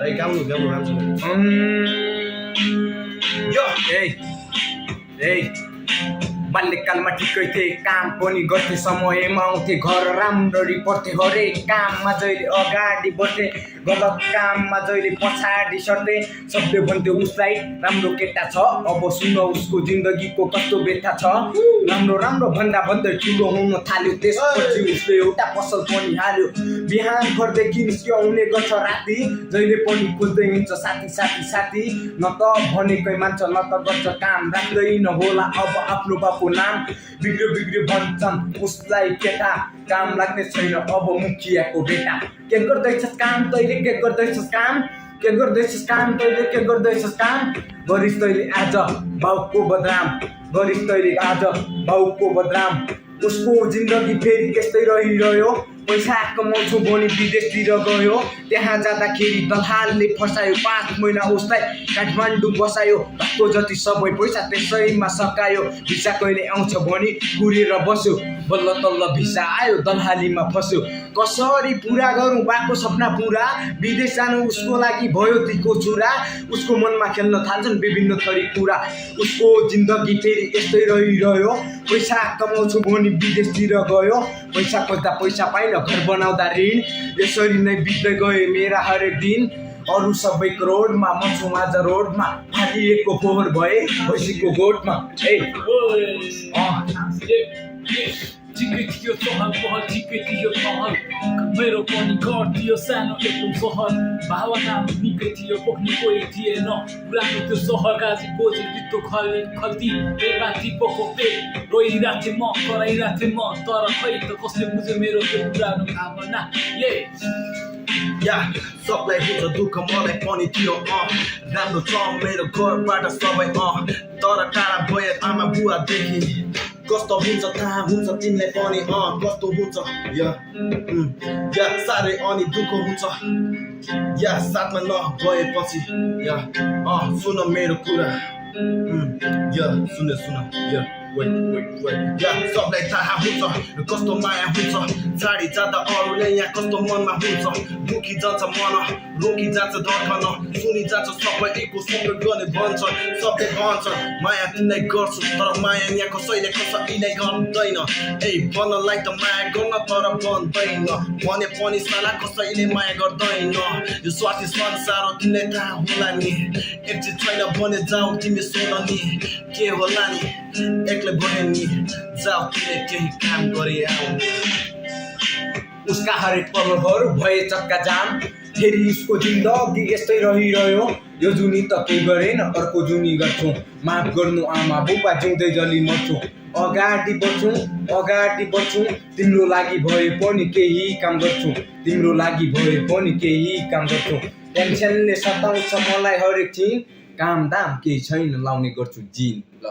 Đây gaunu राम्रो यो बाल्यकालमा ठिकै थिए काम पनि गर्थे समयमा आउँथे घर राम्ररी पढ्थे हरेक काममा जहिले अगाडि बढ्थे गलत काममा जहिले पछाडि सर्थे सबले भन्थे उसलाई राम्रो केटा छ अब सुन उसको जिन्दगीको कस्तो व्यथा छ राम्रो भन्दा भन्दै ठुलो हुन थाल्यो त्यसपछि उसले एउटा पसल पनि हाल्यो बिहान घरदेखि निस्क्याउने गर्छ राति जहिले पनि खोज्दै हिँड्छ साथी न त भनेकै मान्छ न त गर्छ काम राख्दैन होला अब आफ्नो बाबु नाम बिग्रियो भन्छन् उसलाई केटा काम लाग्ने छैन अब मुखियाको बेटा के गर्दैछस् काम तैँले के गर्दैछस् काम गरिस् तैँले आज बाउको बदनाम उसको जिन्दगी फेरि यस्तै रहिरह्यो पैसा कमाउँछु भनी विदेशतिर गयो त्यहाँ जाँदाखेरि दलालले फसायो 5 महिना उसलाई काठमाडौँ बसायो भएको जति सबै पैसा त्यसैमा सकायो भिसा कहिले आउँछ भनी कुरेर बस्यो बल्ल तल्ल भिसा आयो दलालीमा फस्यो कसरी पुरा गरौँ बाको सपना पुरा विदेश जानु उसको लागि भयो दिको छुरा उसको मनमा खेल्न थाल्छन् विभिन्न थरी कुरा उसको जिन्दगी फेरि यस्तै रहिरह्यो पैसा कमाउँछु भनी विदेशतिर गयो पैसा खोज्दा पैसा पाइन घर बनाउँदा ऋण यसरी नै बित्दै गए मेरा हरेक दिन अरू सबै करोडमा म छु आज रोडमा फालिएको फोहोर भए भैँसीको गोठमा ठिकै थियो सहर पहल ठिकै थियो सहर मेरो पनि घर थियो सानो एकदम सहर भावना निकै थियो पोख्ने कोही थिएन पुरानो त्यो सहर गाजी बोझे बित्तो खल्ती बेमाथि पोखोक्थे रोइरहेको थिएँ म कराइरहेको थिएँ म तर खै त कसले बुझ्यो मेरो त्यो पुरानो भावना सबलाई हुन्छ दुःख मलाई पनि थियो राम्रो छ मेरो घरबाट सबै तर टाढा भयो आमा बुवादेखि कस्तो हुन्छ थाहा हुन्छ तिमीलाई पनि कस्तो हुन्छ साह्रै अनि दुःख हुन्छ साथमा नभएपछि सुन मेरो कुरा सुन सबलाई थाहा हुन्छ कस्तो माया हुन्छ छाडी जाँदा अरूले यहाँ कस्तो मनमा हुन्छ दुखी जान्छ मन रोकी जान्छ धर्खन सुनि जान्छ सबै एको सबै गर्ने भन्छन् सबले भन्छन् माया तिमीलाई गर्छु तर माया यहाँ कसैले कसैलाई गर्दैन भन्नलाई त माया गर्न तर बन्दैन भने पनि साला कसैले माया गर्दैन यो स्वार्थी संसार हो तिमीलाई थाहा होला नि एक चिज छैन भने जाऊ तिमी सुन नि के होला नि एक्लै भयो नि जाऊ तिमीले केही काम गरे आऊ उसका हरेक पलहरू भए चक्का जाम फेरि उसको जिन्दगी यस्तै रहिरह्यो यो जुनी त केही गरेन अर्को जुनी गर्छौँ माफ गर्नु आमा बुबा जिउँदै जली मर्छौँ अगाडि बढ्छौँ तिम्रो लागि भए पनि केही काम गर्छौँ टेन्सनले सताउँछ मलाई हरेक दिन काम दाम केही छैन लाउने गर्छु जिन ल